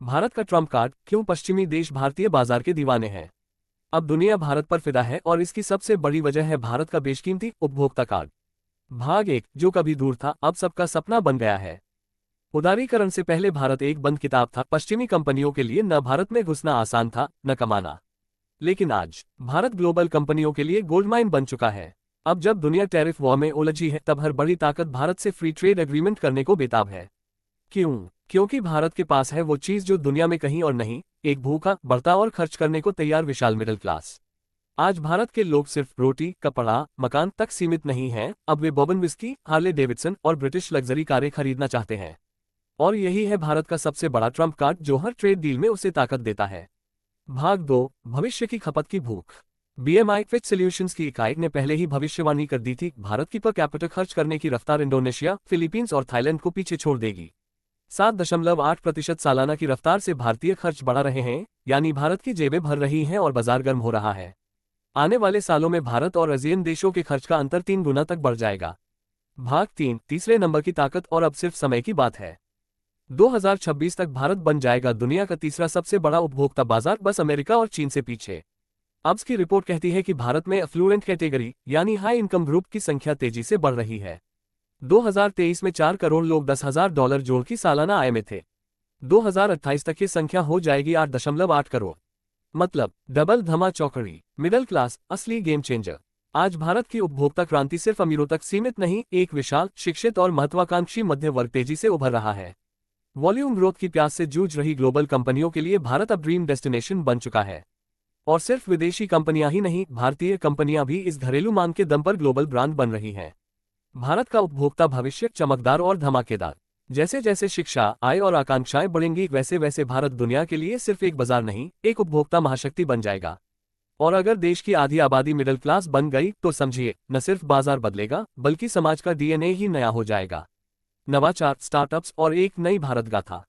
भारत का Trump card, क्यों पश्चिमी देश भारतीय बाजार के दीवाने हैं। अब दुनिया भारत पर फिदा है और इसकी सबसे बड़ी वजह है भारत का बेशकीमती उपभोक्ता कार्ड। भाग 1, जो कभी दूर था अब सबका सपना बन गया है। उदारीकरण से पहले भारत एक बंद किताब था। पश्चिमी कंपनियों के लिए न भारत में घुसना आसान था, न कमाना। लेकिन आज भारत ग्लोबल कंपनियों के लिए गोल्डमाइन बन चुका है। अब जब दुनिया टैरिफ वॉर में उलझी है, तब हर बड़ी ताकत भारत से फ्री ट्रेड एग्रीमेंट करने को बेताब है। क्यों? क्योंकि भारत के पास है वो चीज जो दुनिया में कहीं और नहीं, एक भूखा, बढ़ता और खर्च करने को तैयार विशाल मिडिल क्लास। आज भारत के लोग सिर्फ रोटी, कपड़ा, मकान तक सीमित नहीं हैं, अब वे बॉबन विस्की, हार्ले डेविडसन और ब्रिटिश लग्जरी कारें खरीदना चाहते हैं। और यही है भारत का सबसे बड़ा ट्रम्प कार्ड, जो हर ट्रेड डील में उसे ताकत देता है। भाग 2, भविष्य की खपत की भूख। बीएमआई फिच सॉल्यूशंस की इकाई ने पहले ही भविष्यवाणी कर दी थी, भारत की पर कैपिटा खर्च करने की रफ्तार इंडोनेशिया, फिलीपींस और थाईलैंड को पीछे छोड़ देगी। 7.8% सालाना की रफ्तार से भारतीय खर्च बढ़ा रहे हैं, यानी भारत की जेबें भर रही हैं और बाजार गर्म हो रहा है। आने वाले सालों में भारत और आसियान देशों के खर्च का अंतर 3 गुना तक बढ़ जाएगा। भाग 3, तीसरे नंबर की ताकत और अब सिर्फ समय की बात है। 2026 तक भारत बन जाएगा दुनिया का तीसरा सबसे बड़ा उपभोक्ता बाजार, बस अमेरिका और चीन से पीछे। अब्स की रिपोर्ट कहती है कि भारत में अफ्लुएंट कैटेगरी यानी हाई इनकम ग्रुप की संख्या तेजी से बढ़ रही है। 2023 में 4 करोड़ लोग $10,000 जोड़ की सालाना आय में थे। 2028 तक ये संख्या हो जाएगी 8.8 करोड़। मतलब डबल धमा चौकड़ी। मिडिल क्लास असली गेम चेंजर। आज भारत की उपभोक्ता क्रांति सिर्फ अमीरों तक सीमित नहीं, एक विशाल, शिक्षित और महत्वाकांक्षी मध्य वर्ग तेजी से उभर रहा है। वॉल्यूम ग्रोथ की प्यास से जूझ रही ग्लोबल कंपनियों के लिए भारत अब ड्रीम डेस्टिनेशन बन चुका है। और सिर्फ विदेशी कंपनियां ही नहीं, भारतीय कंपनियां भी इस घरेलू मांग के दम पर ग्लोबल ब्रांड बन रही हैं। भारत का उपभोक्ता भविष्य चमकदार और धमाकेदार। जैसे जैसे शिक्षा, आय और आकांक्षाएं बढ़ेंगी, वैसे वैसे भारत दुनिया के लिए सिर्फ एक बाजार नहीं, एक उपभोक्ता महाशक्ति बन जाएगा। और अगर देश की आधी आबादी मिडिल क्लास बन गई, तो समझिए, न सिर्फ बाजार बदलेगा, बल्कि समाज का डीएनए ही नया हो जाएगा। नवाचार, स्टार्टअप्स और एक नई भारत गाथा।